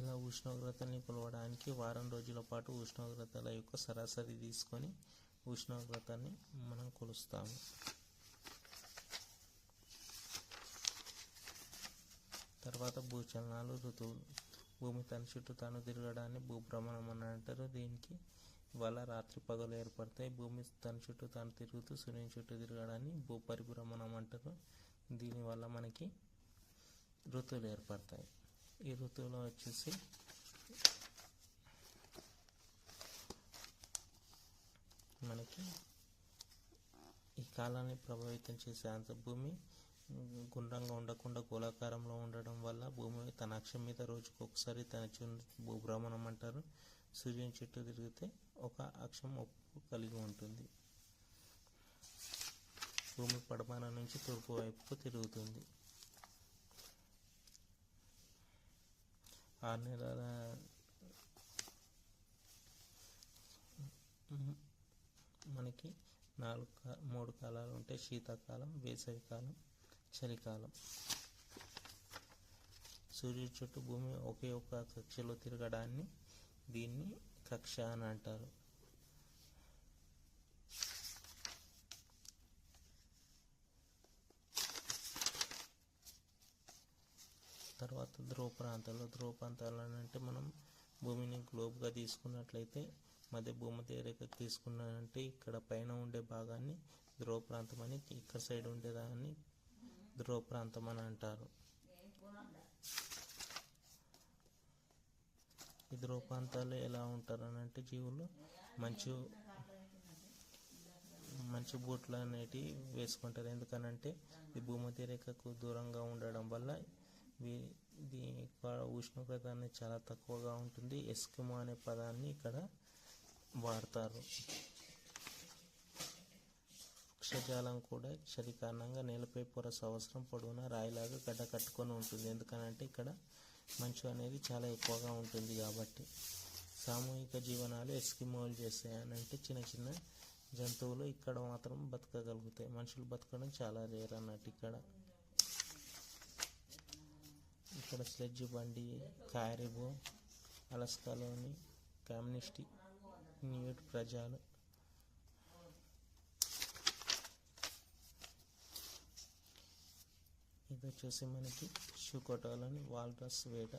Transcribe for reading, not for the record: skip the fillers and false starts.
ఇలా ఉష్ణోగ్రతని కొలవడానికి వారం రోజుల పాటు ఉష్ణోగ్రతల యొక్క సరాసరి తీసుకొని ఉష్ణోగ్రతని మనం కొలుస్తాము. తర్వాత భూచలనాలు, ఋతువులు. భూమి తన చుట్టూ తాను తిరగడాన్ని భూభ్రమణం అని అంటారు. దీనికి వల్ల రాత్రి పగలు ఏర్పడతాయి. భూమి తన చుట్టూ తాను తిరుగుతూ సూర్యుని చుట్టూ తిరగడాన్ని భూపరిభ్రమణం అంటారు. దీనివల్ల మనకి ఋతువులు ఏర్పడతాయి. ఈ ఋతువులో వచ్చేసి మనకి ఈ కాలాన్ని ప్రభావితం చేసే అంత భూమి గుండ్రంగా ఉండకుండా గోళాకారంలో ఉండడం వల్ల భూమి తన అక్షం మీద రోజుకు ఒకసారి తన భూభ్రమణం అంటారు. సూర్యుని చుట్టూ తిరిగితే ఒక అక్షం కలిగి ఉంటుంది. భూమి పడమర నుంచి తూర్పు వైపుకు తిరుగుతుంది. 6 నెలల మనకి 3 కాలాలు ఉంటాయి. శీతాకాలం, వేసవికాలం, చలికాలం. సూర్యుడి చుట్టూ భూమి ఒకే ఒక కక్షలో తిరగడాన్ని దీన్ని కక్ష అని అంటారు. తర్వాత ధ్రువ ప్రాంతాలు అంటే మనం భూమిని గ్లోబ్గా తీసుకున్నట్లయితే మధ్య భూమధ్య రేఖకు తీసుకున్నానంటే ఇక్కడ పైన ఉండే భాగాన్ని ధ్రువ ప్రాంతం అని, ఇక్కడ సైడ్ ఉండేదాన్ని ధ్రువ ప్రాంతం అని అంటారు. ఈ ధ్రువ ప్రాంతాలు ఎలా ఉంటారు అని అంటే జీవులు మంచు బూట్లు అనేటివి వేసుకుంటారు. ఎందుకనంటే ఈ భూమధ్య రేఖకు దూరంగా ఉండడం వల్ల దీని ఉష్ణోగ్రత అనేది చాలా తక్కువగా ఉంటుంది. ఎస్కిమో అనే పదాన్ని ఇక్కడ వాడతారు. వృక్షజాలం కూడా చలి కారణంగా నేలపై పొర సంవత్సరం పొడవునా రాయిలాగా గడ్డ కట్టుకొని ఉంటుంది. ఎందుకనంటే ఇక్కడ మంచు అనేది చాలా ఎక్కువగా ఉంటుంది కాబట్టి. సామూహిక జీవనాలు ఎస్కిమోలు చేస్తాయి అని అంటే చిన్న చిన్న జంతువులు ఇక్కడ మాత్రం బతకగలుగుతాయి. మనుషులు బతకడం చాలా రేర్ అన్నట్టు. ఇక్కడ స్లెడ్జ్ బండి, కారిబో, అలాస్కాలోని కామ్నిస్టి, న్యూట్ ప్రజలు. ఇది వచ్చేసి మనకి షుకోటాలోని వాల్రస్ వేట.